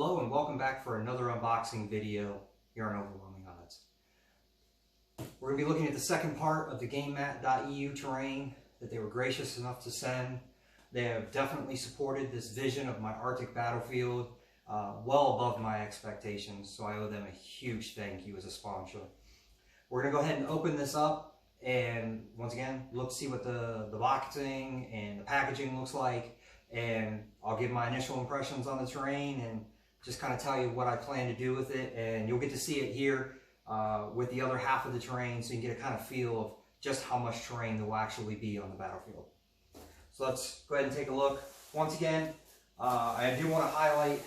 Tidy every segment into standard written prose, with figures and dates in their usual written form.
Hello and welcome back for another unboxing video here on Overwhelming Odds. We're going to be looking at the second part of the GAMEMAT.EU terrain that they were gracious enough to send. They have definitely supported this vision of my Arctic battlefield well above my expectations, so I owe them a huge thank you as a sponsor. We're going to go ahead and open this up and once again look see what the boxing and the packaging looks like, and I'll give my initial impressions on the terrain and just kind of tell you what I plan to do with it, and you'll get to see it here with the other half of the terrain so you can get a kind of feel of just how much terrain there will actually be on the battlefield. So let's go ahead and take a look. Once again, I do want to highlight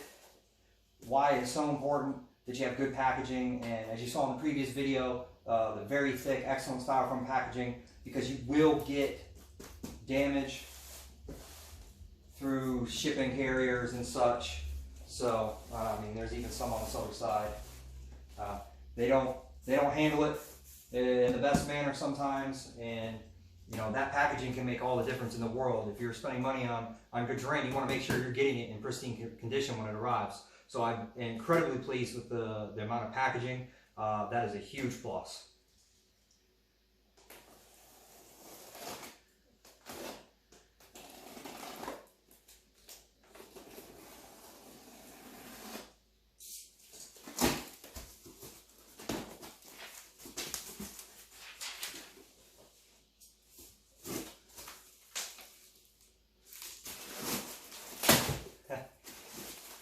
why it's so important that you have good packaging, and as you saw in the previous video, the very thick, excellent styrofoam packaging, because you will get damage through shipping carriers and such. So, I mean, there's even some on this other side. They don't handle it in the best manner sometimes, and you know that packaging can make all the difference in the world. If you're spending money on good terrain, you want to make sure you're getting it in pristine condition when it arrives. So I'm incredibly pleased with the amount of packaging. That is a huge plus.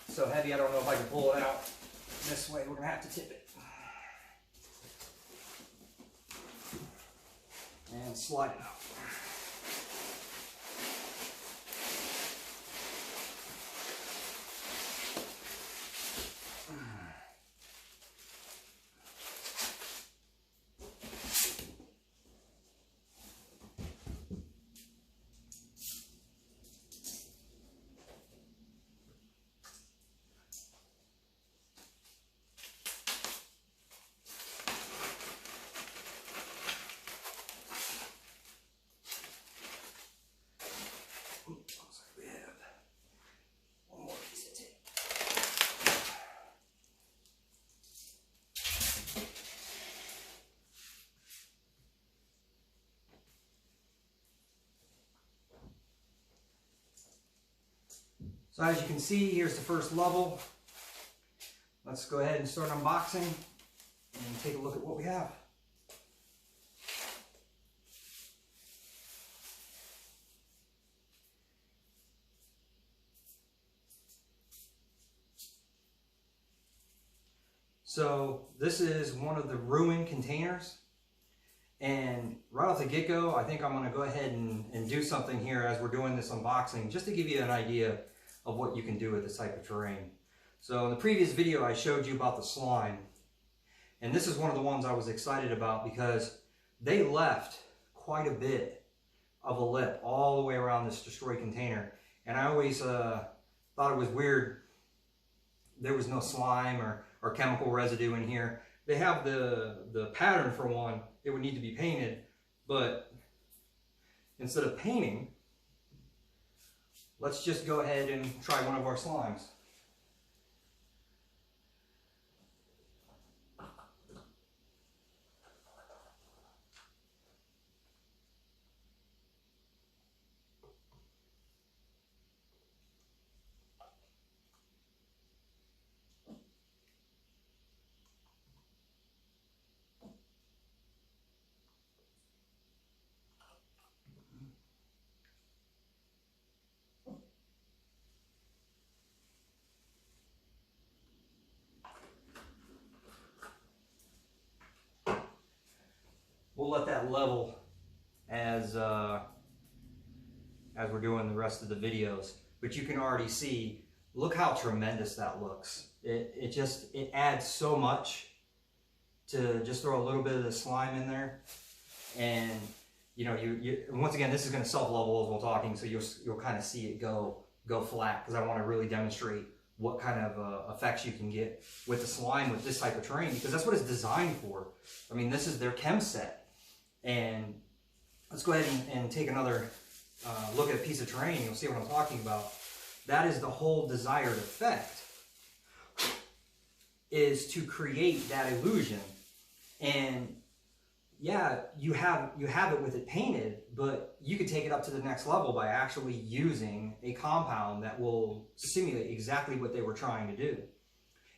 So heavy, I don't know if I can pull it out this way. We're going to have to tip it. And slide it out. So as you can see, here's the first level. Let's go ahead and start unboxing and take a look at what we have. So this is one of the ruined containers, and right off the get-go, I think I'm going to go ahead and do something here as we're doing this unboxing, just to give you an idea of what you can do with this type of terrain. So in the previous video I showed you about the slime, and this is one of the ones I was excited about because they left quite a bit of a lip all the way around this destroyed container, and I always thought it was weird there was no slime or chemical residue in here. They have the pattern for one. It would need to be painted, but instead of painting, let's just go ahead and try one of our slimes. We'll let that level as we're doing the rest of the videos, but you can already see, look how tremendous that looks. It adds so much to just throw a little bit of the slime in there, and you know once again, this is going to self-level as we're talking, so you'll kind of see it go flat, because I want to really demonstrate what kind of effects you can get with the slime with this type of terrain, because that's what it's designed for. I mean, this is their chem set. And let's go ahead and take another look at a piece of terrain. You'll see what I'm talking about. That is the whole desired effect. is to create that illusion. And yeah, you have it with it painted, but you could take it up to the next level by actually using a compound that will simulate exactly what they were trying to do.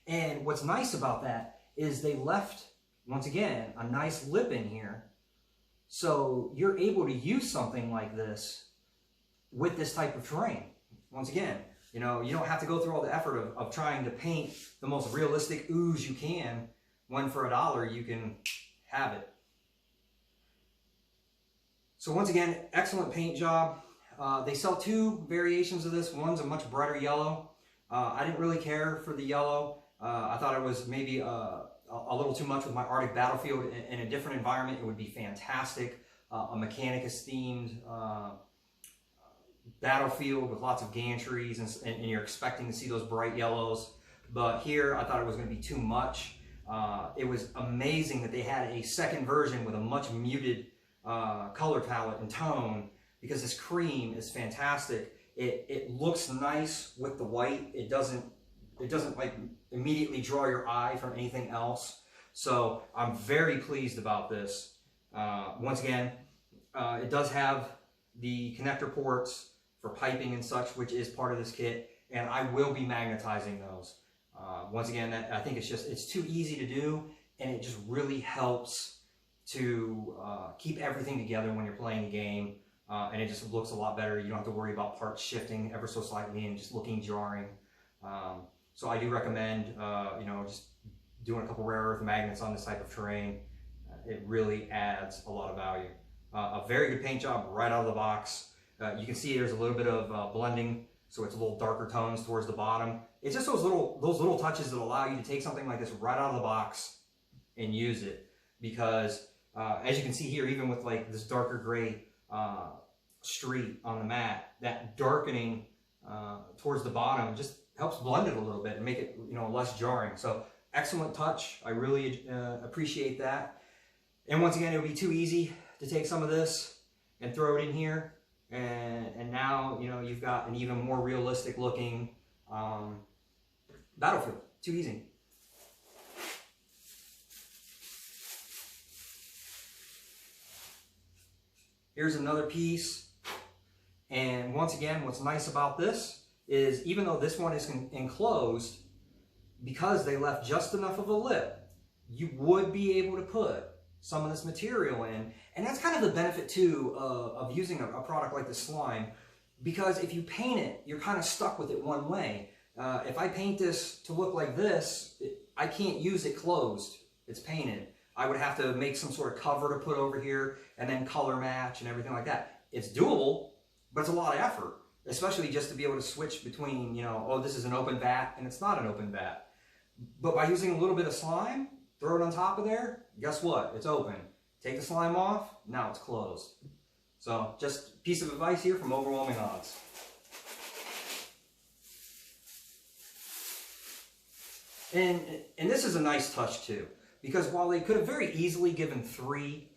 And what's nice about that is they left, once again, a nice lip in here. So you're able to use something like this with this type of terrain. Once again, you know, you don't have to go through all the effort of trying to paint the most realistic ooze you can, when for $1 you can have it. So once again, excellent paint job. They sell 2 variations of this. One's a much brighter yellow. I didn't really care for the yellow. I thought it was maybe a little too much with my Arctic battlefield. In a different environment, it would be fantastic. A Mechanicus themed battlefield with lots of gantries, and you're expecting to see those bright yellows. But here, I thought it was going to be too much. It was amazing that they had a second version with a much muted color palette and tone, because this cream is fantastic. It looks nice with the white. It doesn't like immediately draw your eye from anything else. So I'm very pleased about this. Once again, it does have the connector ports for piping and such, which is part of this kit, and I will be magnetizing those. Once again, I think it's too easy to do, and it just really helps to keep everything together when you're playing a game, and it just looks a lot better. You don't have to worry about parts shifting ever so slightly and just looking jarring. So I do recommend, you know, just doing a couple rare earth magnets on this type of terrain. It really adds a lot of value. A very good paint job right out of the box. You can see there's a little bit of blending, so it's a little darker tones towards the bottom. It's just those little touches that allow you to take something like this right out of the box and use it. Because as you can see here, even with like this darker gray streak on the mat, that darkening towards the bottom just helps blend it a little bit and make it, you know, less jarring. So excellent touch. I really appreciate that. And once again, it would be too easy to take some of this and throw it in here, and now, you know, you've got an even more realistic looking battlefield. Too easy. Here's another piece, and once again, what's nice about this is, even though this one is enclosed, because they left just enough of a lip, you would be able to put some of this material in. And that's kind of the benefit too of using a product like the slime, because if you paint it, you're kind of stuck with it one way. If I paint this to look like this, I can't use it closed. It's painted. I would have to make some sort of cover to put over here and then color match and everything like that. It's doable, but it's a lot of effort, especially just to be able to switch between, you know, oh, this is an open vat and it's not an open vat. But by using a little bit of slime, throw it on top of there, guess what? It's open. Take the slime off, now it's closed. So just a piece of advice here from Overwhelming Odds. And this is a nice touch too, because while they could have very easily given 3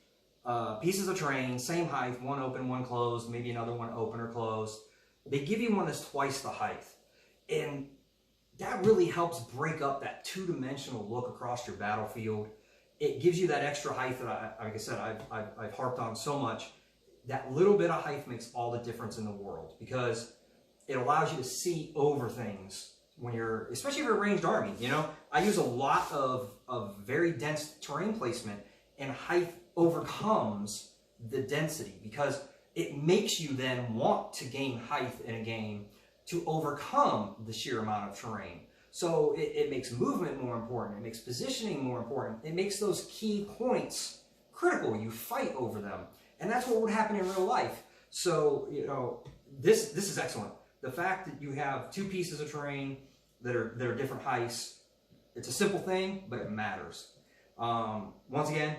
pieces of terrain, same height, one open, one closed, maybe another one open or closed, they give you one that's twice the height. And that really helps break up that two-dimensional look across your battlefield. It gives you that extra height that, like I said, I've harped on so much. That little bit of height makes all the difference in the world, because it allows you to see over things when you're, especially if you're a ranged army. You know, I use a lot of very dense terrain placement, and height overcomes the density, because it makes you then want to gain height in a game to overcome the sheer amount of terrain. So it makes movement more important, it makes positioning more important, it makes those key points critical. You fight over them. And that's what would happen in real life. So, you know, this is excellent. The fact that you have 2 pieces of terrain that are different heights, it's a simple thing, but it matters. Once again,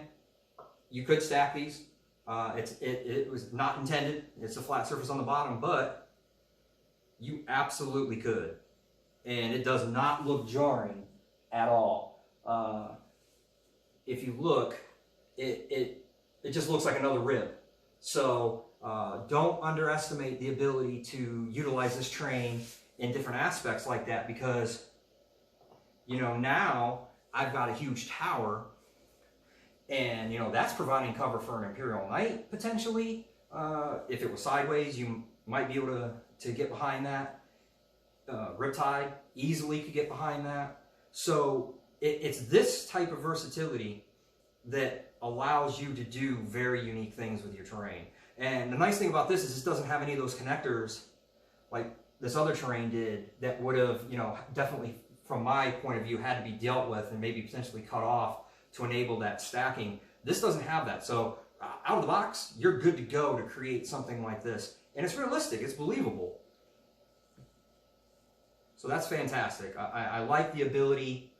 you could stack these. It was not intended. It's a flat surface on the bottom, but you absolutely could. And it does not look jarring at all. If you look, it just looks like another rib. So don't underestimate the ability to utilize this terrain in different aspects like that, because, you know, now I've got a huge tower, and you know that's providing cover for an Imperial Knight potentially. If it was sideways, you might be able to get behind that. Riptide easily could get behind that. So it's this type of versatility that allows you to do very unique things with your terrain. And the nice thing about this is this doesn't have any of those connectors like this other terrain did that would have, you know, definitely from my point of view had to be dealt with and maybe potentially cut off to enable that stacking. This doesn't have that. So out of the box, you're good to go to create something like this. And it's realistic, it's believable. So that's fantastic. I like the ability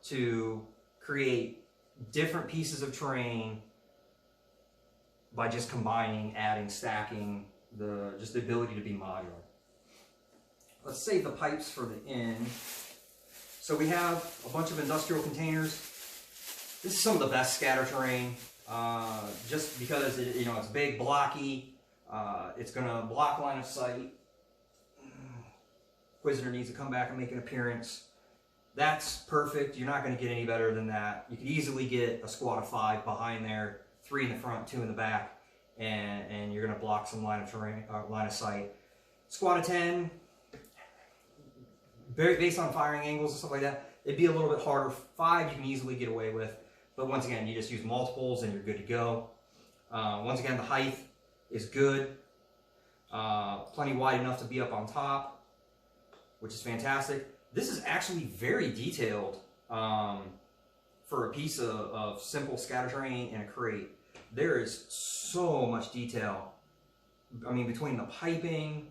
to create different pieces of terrain by just combining, adding, stacking, just the ability to be modular. Let's save the pipes for the end. So we have a bunch of industrial containers. This is some of the best scatter terrain, just because it's big, blocky. It's going to block line of sight. Inquisitor needs to come back and make an appearance. That's perfect. You're not going to get any better than that. You could easily get a squad of 5 behind there, 3 in the front, 2 in the back, and you're going to block some line of terrain, line of sight. Squad of 10, based on firing angles and stuff like that, it'd be a little bit harder. 5 you can easily get away with, but once again, you just use multiples and you're good to go. Once again, the height is good, plenty wide enough to be up on top, which is fantastic. This is actually very detailed for a piece of simple scatter terrain and a crate. There is so much detail. I mean, between the piping,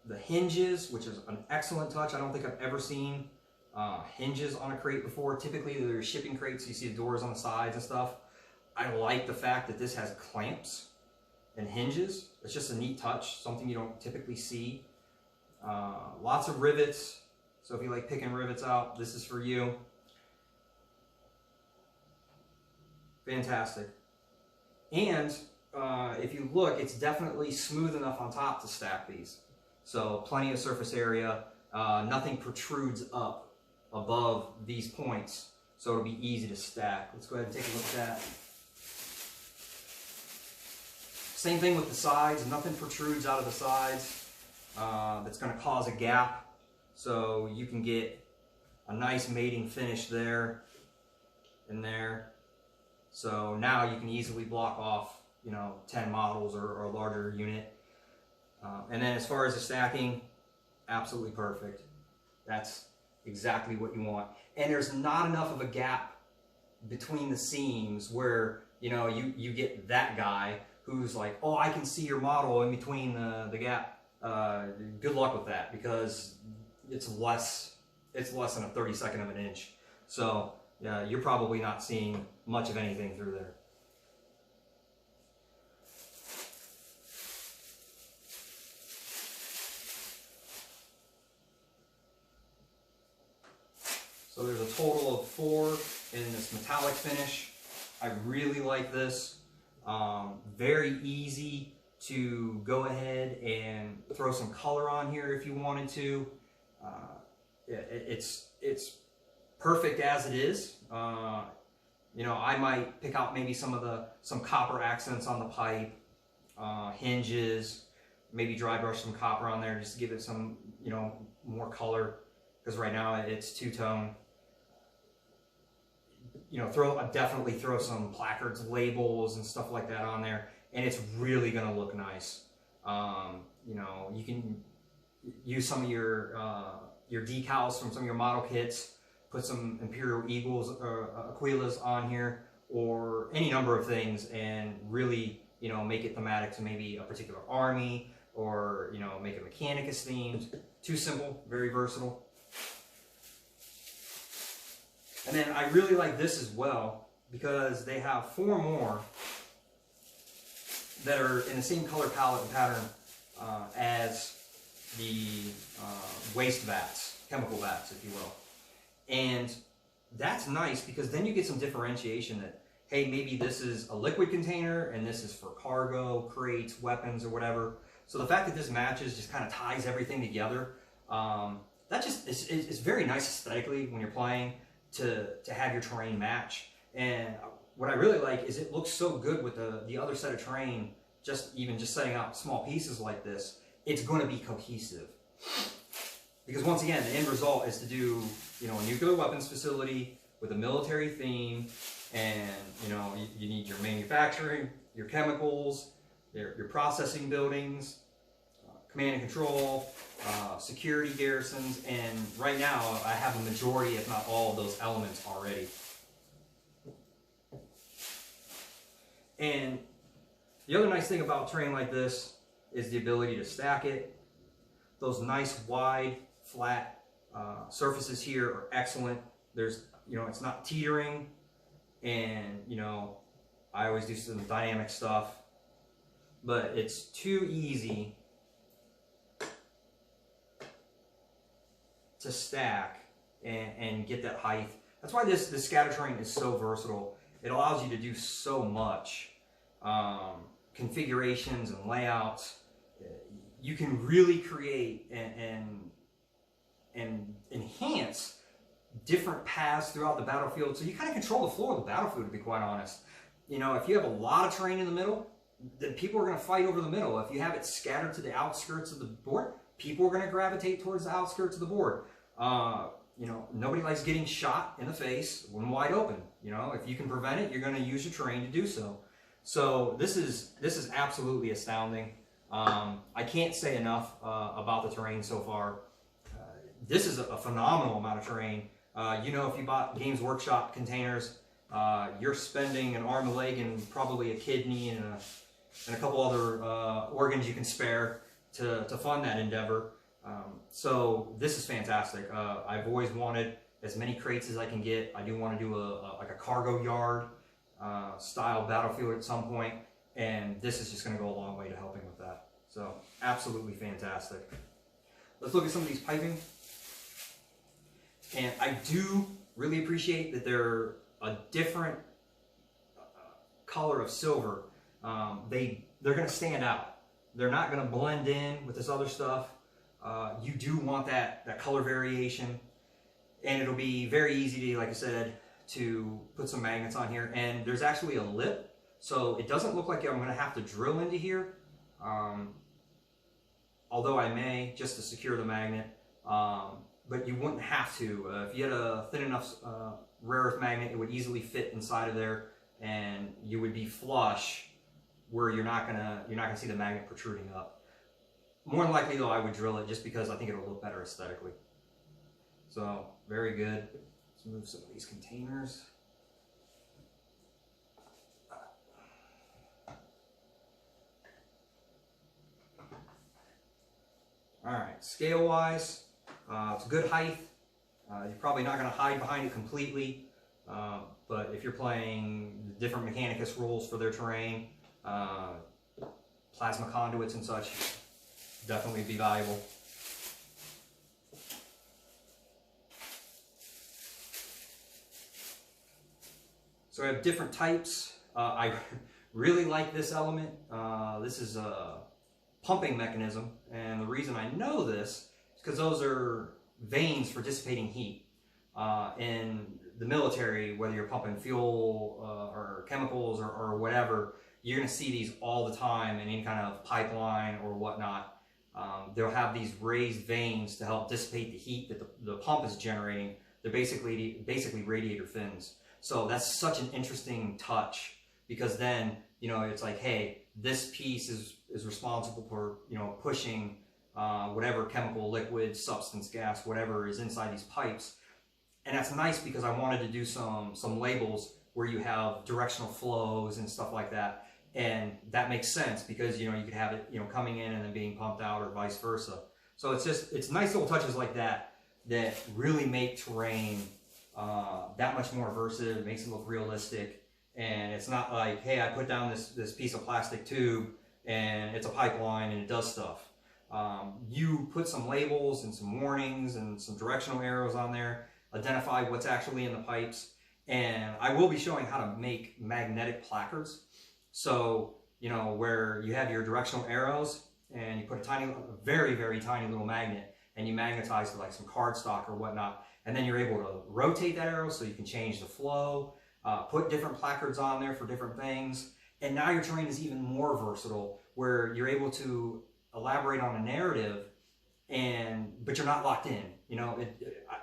the hinges, which is an excellent touch. I don't think I've ever seen hinges on a crate before. Typically, they're shipping crates. You see the doors on the sides and stuff. I like the fact that this has clamps and hinges. It's just a neat touch, something you don't typically see. Lots of rivets. So if you like picking rivets out, this is for you. Fantastic. And if you look, it's definitely smooth enough on top to stack these. So plenty of surface area. Nothing protrudes up above these points. So it'll be easy to stack. Let's go ahead and take a look at that. Same thing with the sides. Nothing protrudes out of the sides. That's going to cause a gap. So you can get a nice mating finish there and there. So now you can easily block off, 10 models or a larger unit. And then as far as the stacking, absolutely perfect. That's exactly what you want. And there's not enough of a gap between the seams where, you get that guy who's like, oh, I can see your model in between the gap. Good luck with that, because it's less than a 32nd of an inch. So you're probably not seeing much of anything through there. So there's a total of 4 in this metallic finish. I really like this. Very easy to go ahead and throw some color on here if you wanted to. It's perfect as it is. I might pick out maybe some copper accents on the pipe, hinges, maybe dry brush some copper on there just to give it some, more color, because right now it's two-tone. Definitely throw some placards, labels, and stuff like that on there, and it's really going to look nice. You can use some of your decals from some of your model kits, put some Imperial Eagles or Aquilas on here, or any number of things, and really, make it thematic to maybe a particular army, or, make it Mechanicus themed. Too simple, very versatile. And then I really like this as well, because they have 4 more that are in the same color palette and pattern as the waste vats, chemical vats, if you will. And that's nice, because then you get some differentiation that, hey, maybe this is a liquid container and this is for cargo, crates, weapons, or whatever. So the fact that this matches just kind of ties everything together. It's very nice aesthetically when you're playing to have your terrain match. And what I really like is it looks so good with the other set of terrain, just setting out small pieces like this, it's going to be cohesive. Because once again, the end result is to do, you know, a nuclear weapons facility with a military theme, and, you know, you need your manufacturing, your chemicals, your processing buildings, command and control, security garrisons, and right now I have a majority, if not all, of those elements already. And the other nice thing about terrain like this is the ability to stack it. Those nice wide flat surfaces here are excellent. There's, you know, it's not teetering, and, you know, I always do some dynamic stuff, but it's too easy to stack and get that height. That's why this scatter terrain is so versatile. It allows you to do so much configurations and layouts. You can really create and enhance different paths throughout the battlefield. So you kind of control the floor of the battlefield, to be quite honest. You know, if you have a lot of terrain in the middle, then people are going to fight over the middle. If you have it scattered to the outskirts of the board, people are going to gravitate towards the outskirts of the board. You know, nobody likes getting shot in the face when wide open. You know, if you can prevent it, you're going to use your terrain to do so. So this is absolutely astounding. I can't say enough about the terrain so far. This is a phenomenal amount of terrain. You know, if you bought Games Workshop containers, you're spending an arm, a leg, and probably a kidney and a couple other organs you can spare to fund that endeavor. So this is fantastic. I've always wanted as many crates as I can get. I do want to do like a cargo yard style battlefield at some point, and this is just going to go a long way to helping with that. So absolutely fantastic. Let's look at some of these piping. And I do really appreciate that they're a different color of silver. They're going to stand out. They're not going to blend in with this other stuff. You do want that color variation, and it'll be very easy to, like I said, to put some magnets on here. And there's actually a lip, so it doesn't look like I'm going to have to drill into here, although I may, just to secure the magnet. But you wouldn't have to. If you had a thin enough rare earth magnet, it would easily fit inside of there, and you would be flush where you're not gonna see the magnet protruding up. More than likely though, I would drill it just because I think it'll look better aesthetically. So very good. Let's move some of these containers. All right, scale wise. It's a good height. You're probably not going to hide behind it completely, but if you're playing different Mechanicus rules for their terrain, plasma conduits and such, definitely be valuable. So I have different types. I really like this element. This is a pumping mechanism, and the reason I know this because those are vanes for dissipating heat. In the military, whether you're pumping fuel or chemicals or whatever, you're going to see these all the time in any kind of pipeline or whatnot. They'll have these raised vanes to help dissipate the heat that the pump is generating. They're basically radiator fins. So that's such an interesting touch, because then, you know, it's like, hey, this piece is responsible for, you know, pushing whatever chemical, liquid, substance, gas, whatever is inside these pipes. And that's nice because I wanted to do some labels where you have directional flows and stuff like that. And that makes sense because, you know, you could have it, you know, coming in and then being pumped out or vice versa. So it's nice little touches like that that really make terrain that much more versatile. It makes it look realistic. And it's not like, hey, I put down this piece of plastic tube and it's a pipeline and it does stuff. You put some labels and some warnings and some directional arrows on there, identify what's actually in the pipes, and I will be showing how to make magnetic placards. So, you know, where you have your directional arrows and you put a very, very tiny little magnet and you magnetize to like some cardstock or whatnot, And then you're able to rotate that arrow so you can change the flow, put different placards on there for different things. And now your terrain is even more versatile, where you're able to elaborate on a narrative, but you're not locked in. You know,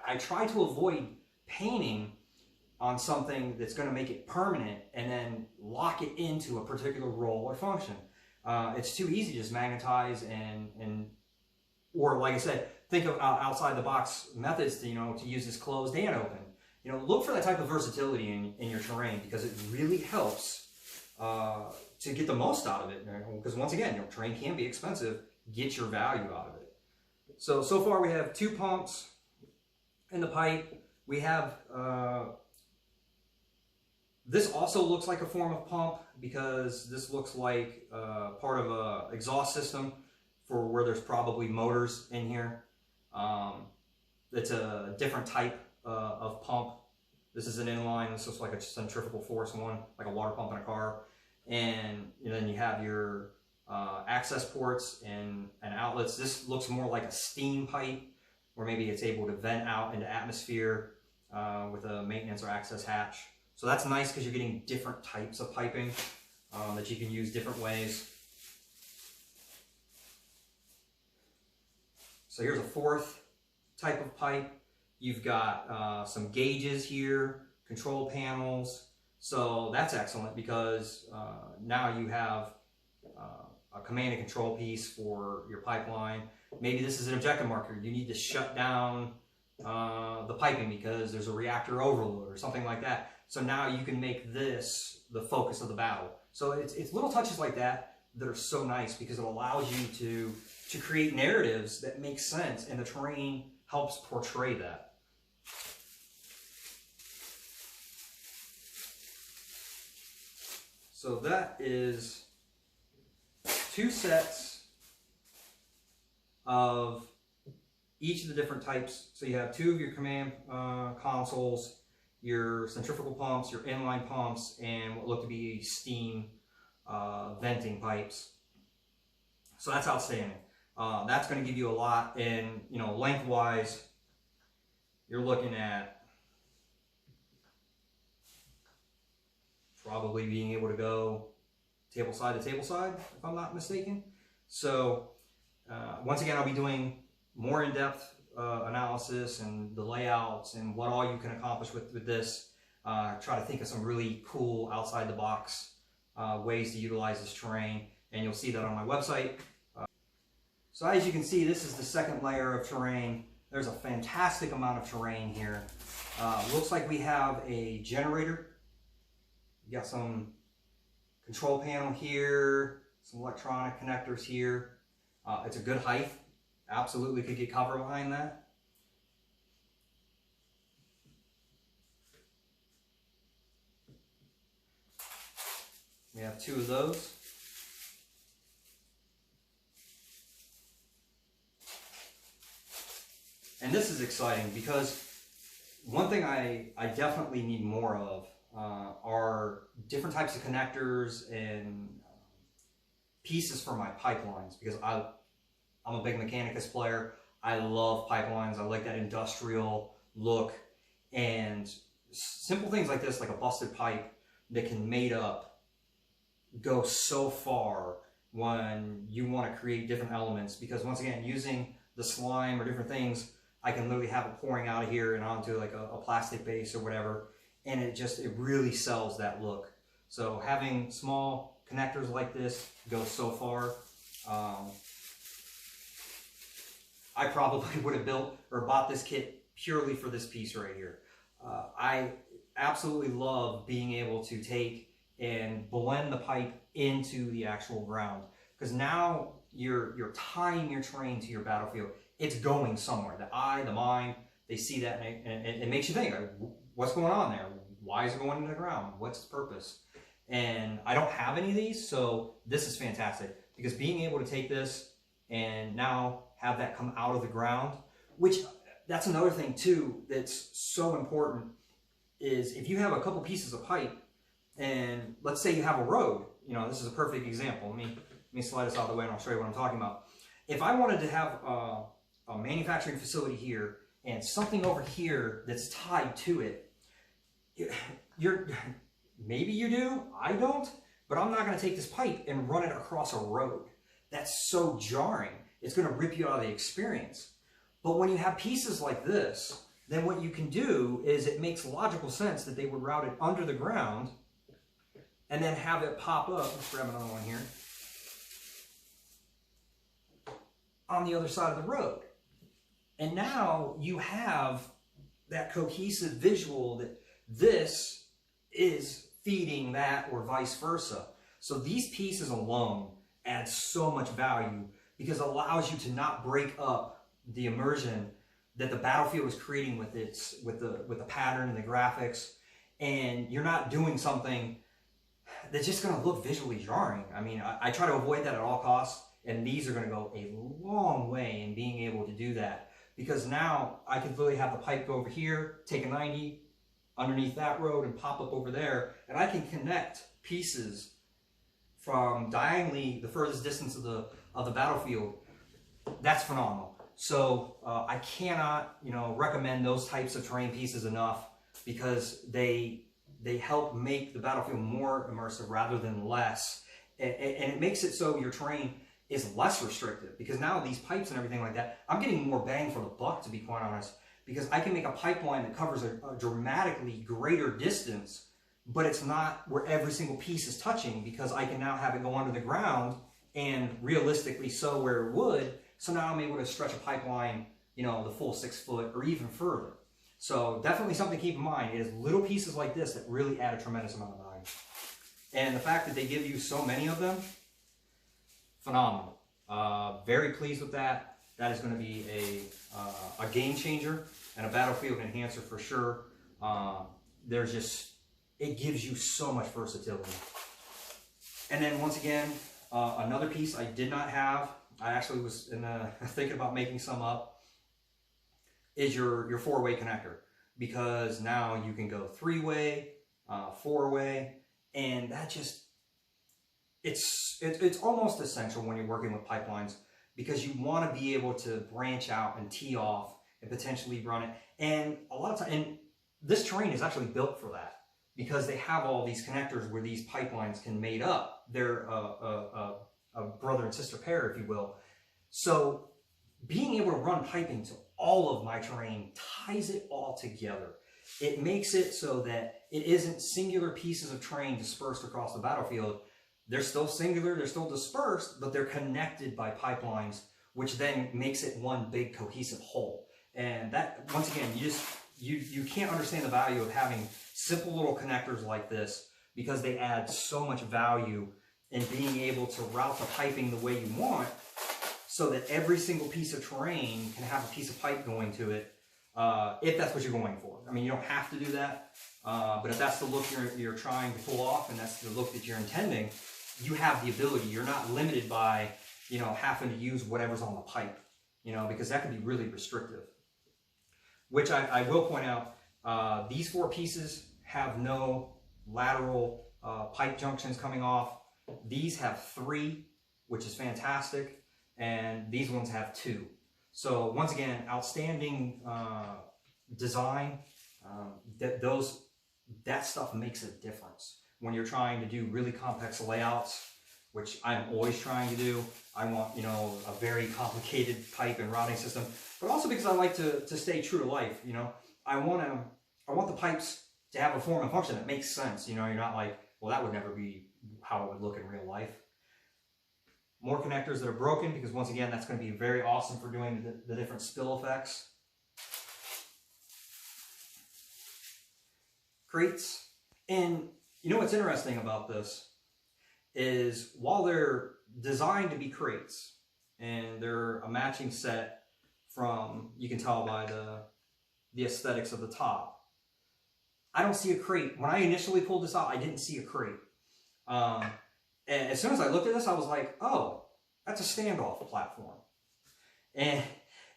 I try to avoid painting on something that's going to make it permanent and then lock it into a particular role or function. It's too easy to just magnetize or like I said, think of outside the box methods to, to use this closed and open. Look for that type of versatility in your terrain, because it really helps to get the most out of it. Because once again, terrain can be expensive. Get your value out of it. So far we have 2 pumps in the pipe. We have, this also looks like a form of pump, because this looks like part of a exhaust system for where there's probably motors in here. It's a different type of pump. This is an inline. This looks like a centrifugal force one, like a water pump in a car. And then you have your access ports and outlets. This looks more like a steam pipe, where maybe it's able to vent out into atmosphere with a maintenance or access hatch. So that's nice, because you're getting different types of piping that you can use different ways. So here's a 4th type of pipe. You've got some gauges here, control panels. So that's excellent, because now you have a command and control piece for your pipeline. Maybe this is an objective marker. You need to shut down the piping because there's a reactor overload or something like that. So now you can make this the focus of the battle. So it's little touches like that that are so nice, because it allows you to create narratives that make sense, and the terrain helps portray that. So that is 2 sets of each of the different types. So you have 2 of your command consoles, your centrifugal pumps, your inline pumps, and what look to be steam venting pipes. So that's outstanding. That's going to give you a lot. And lengthwise, you're looking at probably being able to go table side to table side, if I'm not mistaken. So once again, I'll be doing more in-depth analysis and the layouts and what all you can accomplish with this. Try to think of some really cool outside the box ways to utilize this terrain, and you'll see that on my website. So as you can see, this is the 2nd layer of terrain. There's a fantastic amount of terrain here. Looks like we have a generator. You got some control panel here, some electronic connectors here. It's a good height. Absolutely could get cover behind that. We have 2 of those. And this is exciting, because one thing I definitely need more of are different types of connectors and pieces for my pipelines, because I'm a big Mechanicus player. I love pipelines. I like that industrial look, and simple things like this, like a busted pipe that can mate up, go so far when you want to create different elements. Because once again, using the slime or different things, I can literally have it pouring out of here and onto like a plastic base or whatever, and it really sells that look. So having small connectors like this go so far. I probably would have built or bought this kit purely for this piece right here. I absolutely love being able to take and blend the pipe into the actual ground, because now you're tying your terrain to your battlefield. It's going somewhere. The eye, the mind, they see that, and it makes you think, what's going on there? Why is it going into the ground? What's the purpose? And I don't have any of these, so this is fantastic, because being able to take this and now have that come out of the ground, which that's another thing too that's so important, is if you have a couple pieces of pipe, and let's say you have a road, this is a perfect example. Let me slide this out of the way and I'll show you what I'm talking about. If I wanted to have a manufacturing facility here, and something over here that's tied to it, maybe you do, I don't, but I'm not going to take this pipe and run it across a road. That's so jarring. It's going to rip you out of the experience. But when you have pieces like this, then what you can do is it makes logical sense that they would route it under the ground and then have it pop up. Let's grab another one here. On the other side of the road. And now you have that cohesive visual that this is feeding that or vice versa. So these pieces alone add so much value because it allows you to not break up the immersion that the Battlefield is creating with the pattern and the graphics, and you're not doing something that's just going to look visually jarring. I mean, I try to avoid that at all costs, and these are going to go a long way in being able to do that, because now I can literally have the pipe go over here, take a 90 underneath that road and pop up over there, and I can connect pieces from diagonally the furthest distance of the battlefield. That's phenomenal. So I cannot, recommend those types of terrain pieces enough, because they help make the battlefield more immersive rather than less, and it makes it so your terrain is less restrictive, because now these pipes and everything like that, I'm getting more bang for the buck, to be quite honest, because I can make a pipeline that covers a dramatically greater distance, but it's not where every single piece is touching, because I can now have it go under the ground and realistically so where it would. So now I'm able to stretch a pipeline, the full 6 foot or even further. So definitely something to keep in mind. It is little pieces like this that really add a tremendous amount of value. And the fact that they give you so many of them, phenomenal. Very pleased with that. That is going to be a game changer and a Battlefield enhancer for sure. It gives you so much versatility. And then once again, another piece I did not have, I actually was thinking about making some up, is your 4-way connector, because now you can go 3-way, 4-way, and that just, it's almost essential when you're working with pipelines, because you want to be able to branch out and tee off and potentially run it. And a lot of times, and this terrain is actually built for that, because they have all these connectors where these pipelines can mate up. They're a brother and sister pair, if you will. So being able to run piping to all of my terrain ties it all together. It makes it so that it isn't singular pieces of terrain dispersed across the battlefield. They're still singular, they're still dispersed, but they're connected by pipelines, which then makes it one big cohesive whole. And that, once again, you can't understand the value of having simple little connectors like this, because they add so much value in being able to route the piping the way you want, so that every single piece of terrain can have a piece of pipe going to it, if that's what you're going for. I mean, you don't have to do that, but if that's the look you're trying to pull off, and that's the look that you're intending, you have the ability. You're not limited by, having to use whatever's on the pipe, because that can be really restrictive. Which I will point out, these 4 pieces have no lateral pipe junctions coming off. These have 3, which is fantastic, and these ones have 2. So once again, outstanding design. That stuff makes a difference when you're trying to do really complex layouts, which I'm always trying to do. I want, a very complicated pipe and routing system, but also because I like to stay true to life. I want the pipes to have a form and function that makes sense. You're not like, well, that would never be how it would look in real life. More connectors that are broken, because once again, that's going to be very awesome for doing the different spill effects. Crates. And what's interesting about this is, while they're designed to be crates, and they're a matching set from, you can tell by the aesthetics of the top, I don't see a crate. When I initially pulled this out, I didn't see a crate. And as soon as I looked at this, I was like, oh, that's a standoff platform. And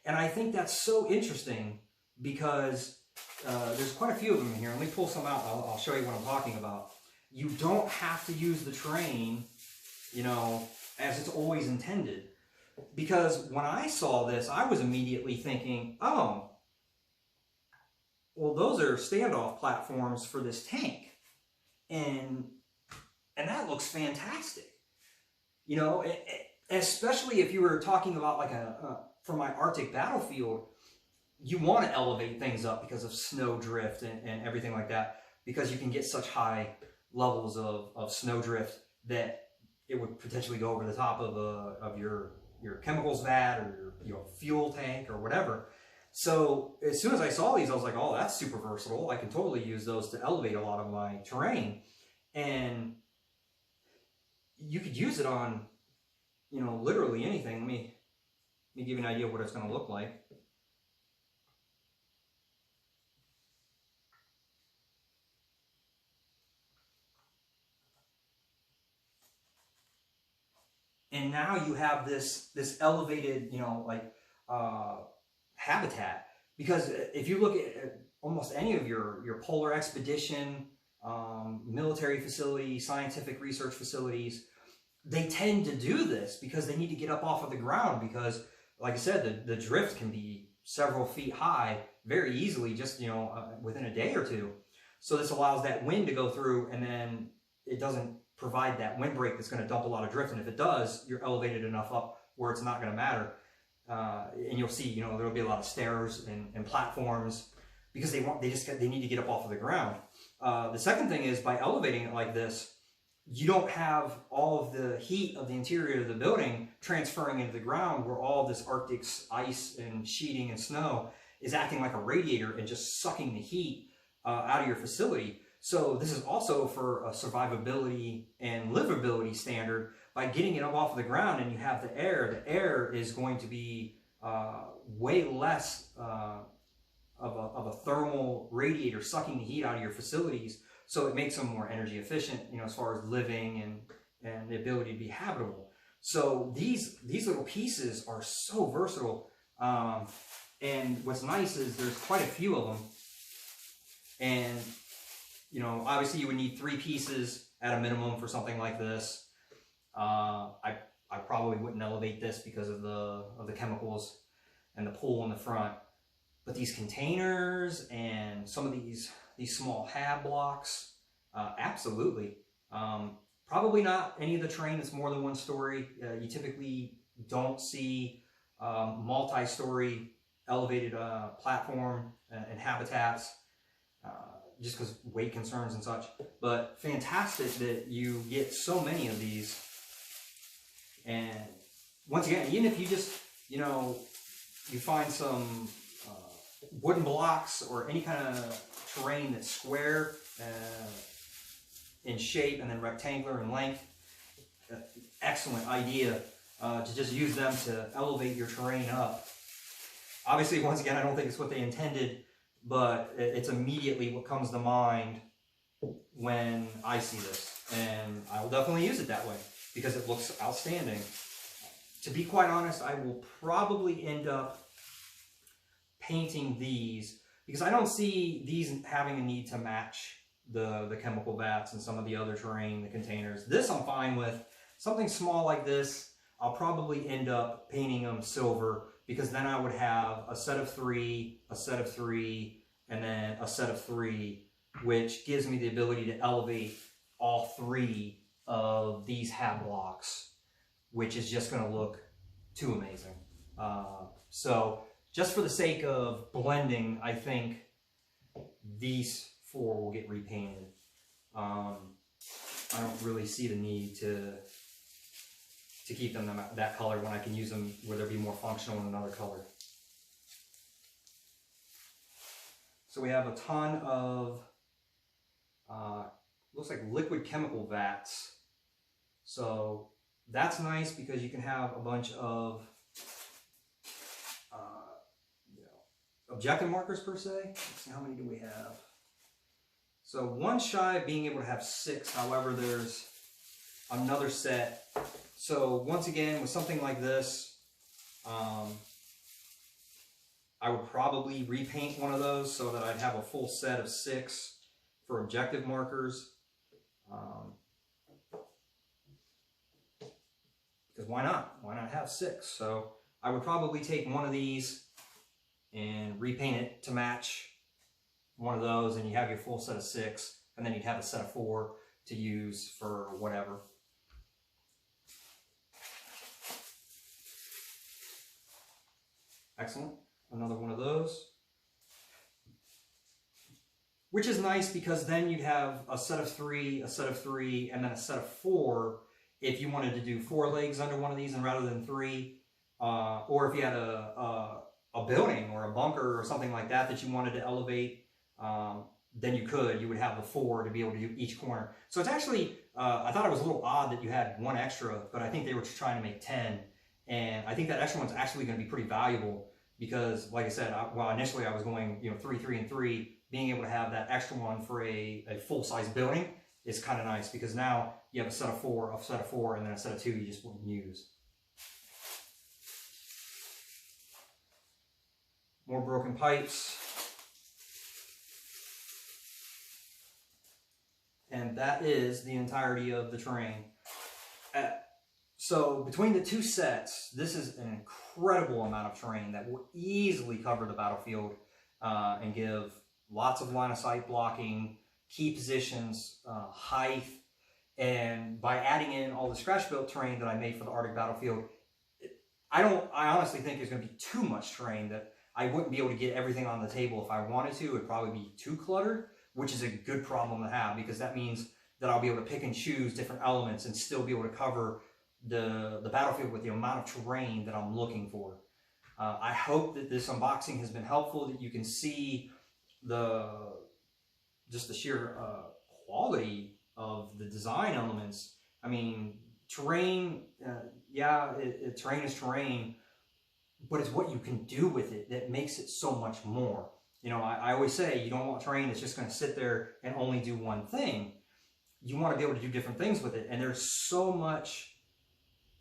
I think that's so interesting, because there's quite a few of them in here. Let me pull some out. I'll show you what I'm talking about. You don't have to use the terrain, as it's always intended. Because when I saw this, I was immediately thinking, oh, well, those are standoff platforms for this tank, and that looks fantastic. You know, especially if you were talking about like for my Arctic battlefield, you want to elevate things up because of snow drift and everything like that, because you can get such high levels of snow drift that it would potentially go over the top of your chemicals vat or your fuel tank or whatever. So as soon as I saw these, I was like, oh, that's super versatile. I can totally use those to elevate a lot of my terrain. And you could use it on, you know, literally anything. Let me give you an idea of what it's going to look like. And now you have this elevated, you know, like habitat. Because if you look at almost any of your polar expedition, military facilities, scientific research facilities, they tend to do this because they need to get up off of the ground, because, like I said, the drift can be several feet high very easily, just, you know, within a day or two. So this allows that wind to go through, and then it doesn't provide that windbreak that's going to dump a lot of drift. And if it does, you're elevated enough up where it's not going to matter. And you'll see, you know, there'll be a lot of stairs and platforms, because they need to get up off of the ground. The second thing is, by elevating it like this, you don't have all of the heat of the interior of the building transferring into the ground, where all this Arctic ice and sheeting and snow is acting like a radiator and just sucking the heat out of your facility. So this is also for a survivability and livability standard. By getting it up off of the ground and you have the air is going to be way less of a thermal radiator sucking the heat out of your facilities. So it makes them more energy efficient, you know, as far as living and the ability to be habitable. So these little pieces are so versatile. And what's nice is there's quite a few of them. And, you know, obviously you would need 3 pieces at a minimum for something like this. I probably wouldn't elevate this because of the chemicals and the pool in the front. But these containers and some of these small hab blocks, absolutely. Probably not any of the terrain that's more than 1 story. You typically don't see multi-story elevated platform and habitats, just because weight concerns and such. But fantastic that you get so many of these. And once again, even if you just, you know, you find some wooden blocks or any kind of terrain that's square in shape and then rectangular in length, excellent idea to just use them to elevate your terrain up. Obviously, once again, I don't think it's what they intended, but it's immediately what comes to mind when I see this. And I will definitely use it that way because it looks outstanding. To be quite honest, I will probably end up painting these, because I don't see these having a need to match the chemical vats and some of the other terrain, the containers. This I'm fine with. Something small like this, I'll probably end up painting them silver, because then I would have a set of 3, a set of 3, and then a set of 3, which gives me the ability to elevate all 3 of these hab blocks, which is just going to look too amazing. So just for the sake of blending, I think these 4 will get repainted. I don't really see the need to keep them that color when I can use them where they'll be more functional in another color. So we have a ton of, looks like liquid chemical vats. So that's nice because you can have a bunch of objective markers per se. Let's see, how many do we have? So 1 shy of being able to have 6. However, there's another set. So once again, with something like this, I would probably repaint one of those so that I'd have a full set of 6 for objective markers. Because why not? Why not have 6? So I would probably take one of these and repaint it to match one of those, and you have your full set of 6, and then you'd have a set of 4 to use for whatever. Excellent. Another one of those. Which is nice because then you'd have a set of 3, a set of 3, and then a set of 4 if you wanted to do 4 legs under one of these and rather than 3. Or if you had a building or a bunker or something like that that you wanted to elevate, then you could. You would have the 4 to be able to do each corner. So it's actually, I thought it was a little odd that you had 1 extra, but I think they were trying to make 10. And I think that extra one's actually going to be pretty valuable because, like I said, initially I was going 3, 3, and 3. Being able to have that extra one for a full-size building is kind of nice because now you have a set of 4, and then a set of 2 you just wouldn't use. More broken pipes. And that is the entirety of the terrain. So between the 2 sets, this is an incredible amount of terrain that will easily cover the battlefield and give lots of line of sight blocking, key positions, height, and by adding in all the scratch built terrain that I made for the Arctic battlefield, I honestly think there's going to be too much terrain that I wouldn't be able to get everything on the table if I wanted to. It would probably be too cluttered, which is a good problem to have because that means that I'll be able to pick and choose different elements and still be able to cover the battlefield with the amount of terrain that I'm looking for. I hope that this unboxing has been helpful, that you can see just the sheer quality of the design elements. I mean, terrain, terrain is terrain, but it's what you can do with it that makes it so much more. I always say you don't want terrain that's just going to sit there and only do one thing. You want to be able to do different things with it, and there's so much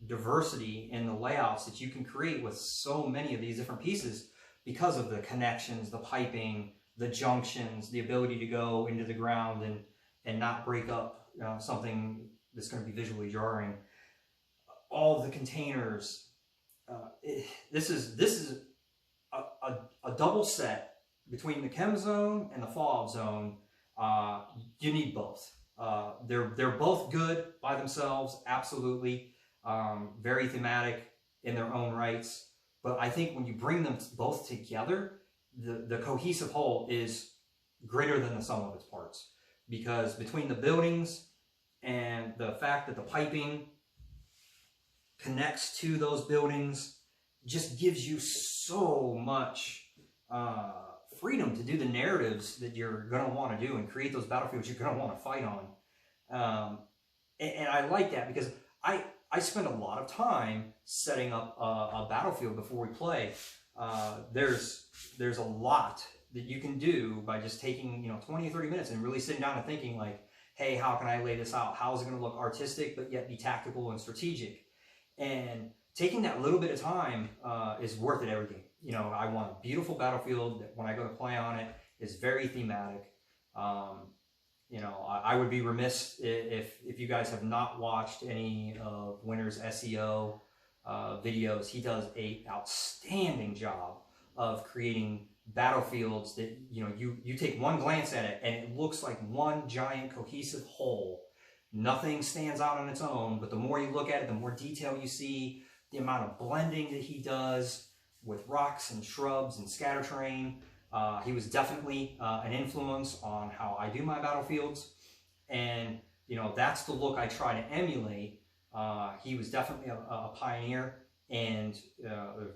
diversity in the layouts that you can create with so many of these different pieces because of the connections, the piping, the junctions, the ability to go into the ground and not break up something that's going to be visually jarring. All of the containers. This is a double set between the Chem-Zone and the Fallout Zone. You need both. They're both good by themselves, absolutely. Very thematic in their own rights. But I think when you bring them both together, the cohesive whole is greater than the sum of its parts. Because between the buildings and the fact that the piping connects to those buildings just gives you so much freedom to do the narratives that you're going to want to do and create those battlefields you're going to want to fight on. And I like that because I spend a lot of time setting up a battlefield before we play. There's a lot that you can do by just taking 20 or 30 minutes and really sitting down and thinking like, hey, how can I lay this out? How is it going to look artistic but yet be tactical and strategic? And taking that little bit of time is worth it every game. I want a beautiful battlefield that when I go to play on it is very thematic. I would be remiss if you guys have not watched any of Winter's SEO videos. He does an outstanding job of creating battlefields that you take one glance at it and it looks like one giant cohesive whole. Nothing stands out on its own, but the more you look at it, the more detail you see, the amount of blending that he does with rocks and shrubs and scatter terrain. He was definitely an influence on how I do my battlefields, and that's the look I try to emulate. He was definitely a pioneer, and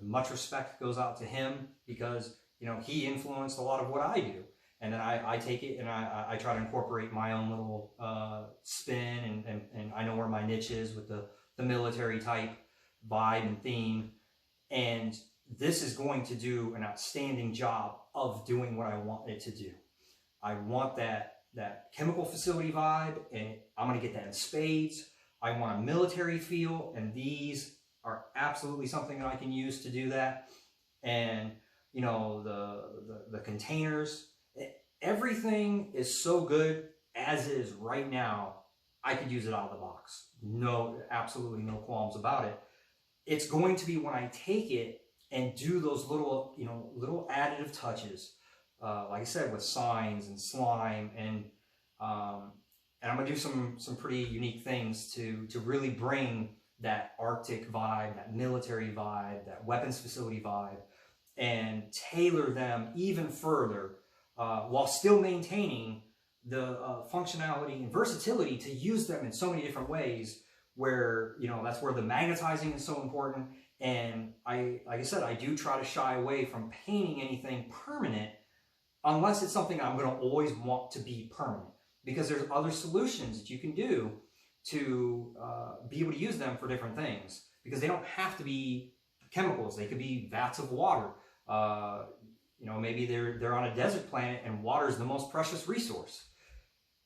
much respect goes out to him because he influenced a lot of what I do, and then I take it and I try to incorporate my own little spin, and I know where my niche is with the military type vibe and theme, and this is going to do an outstanding job of doing what I want it to do. I want that chemical facility vibe, and I'm going to get that in spades. I want a military feel, and these are absolutely something that I can use to do that. And the containers, everything is so good as is right now. I could use it out of the box. No, absolutely no qualms about it. It's going to be when I take it and do those little additive touches, like I said, with signs and slime, and I'm gonna do some pretty unique things to really bring that Arctic vibe, that military vibe, that weapons facility vibe, and tailor them even further while still maintaining the functionality and versatility to use them in so many different ways, where, you know, that's where the magnetizing is so important. And like I said, I do try to shy away from painting anything permanent unless it's something I'm going to always want to be permanent, because there's other solutions that you can do to be able to use them for different things, because they don't have to be chemicals. They could be vats of water. You know, maybe they're on a desert planet and water is the most precious resource.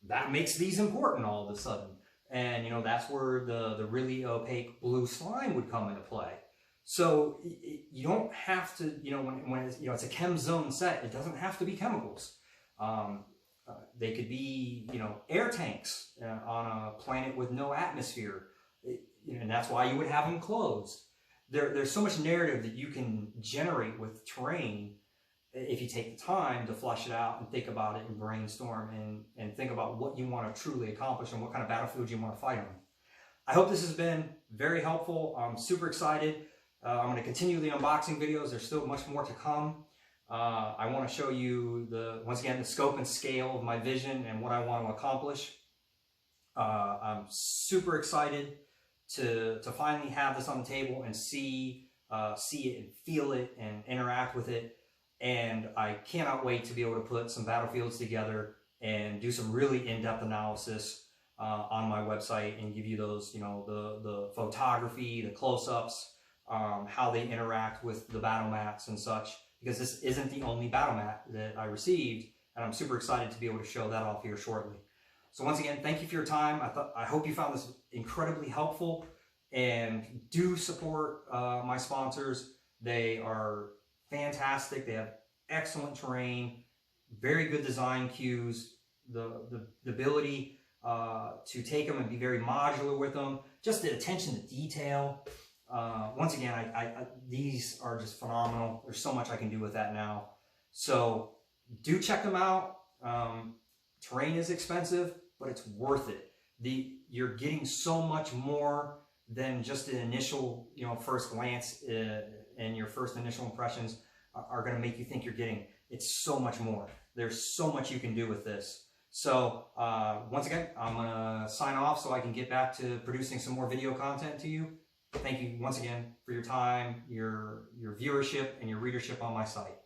That makes these important all of a sudden. And, you know, that's where the really opaque blue slime would come into play. So you don't have to, you know, when it's, you know, it's a Chem-Zone set, it doesn't have to be chemicals. They could be, you know, air tanks on a planet with no atmosphere, and that's why you would have them closed. There's so much narrative that you can generate with terrain if you take the time to flesh it out and think about it and brainstorm and think about what you want to truly accomplish and what kind of battlefield you want to fight on. I hope this has been very helpful. I'm super excited. I'm going to continue the unboxing videos. There's still much more to come. I want to show you, once again, the scope and scale of my vision and what I want to accomplish. I'm super excited to finally have this on the table and see it and feel it and interact with it. And I cannot wait to be able to put some battlefields together and do some really in-depth analysis on my website and give you those, you know, the photography, the close-ups, how they interact with the battle mats and such, because this isn't the only battle mat that I received, and I'm super excited to be able to show that off here shortly. So once again, thank you for your time. I hope you found this incredibly helpful, and do support my sponsors. They are fantastic. They have excellent terrain, very good design cues, the ability to take them and be very modular with them, just the attention to detail. Once again, these are just phenomenal. There's so much I can do with that now. So do check them out. Terrain is expensive, but it's worth it. You're getting so much more than just an initial, you know, first glance, and your first initial impressions are going to make you think you're getting. It's so much more. There's so much you can do with this. So once again, I'm going to sign off so I can get back to producing some more video content to you. Thank you once again for your time, your viewership, and your readership on my site.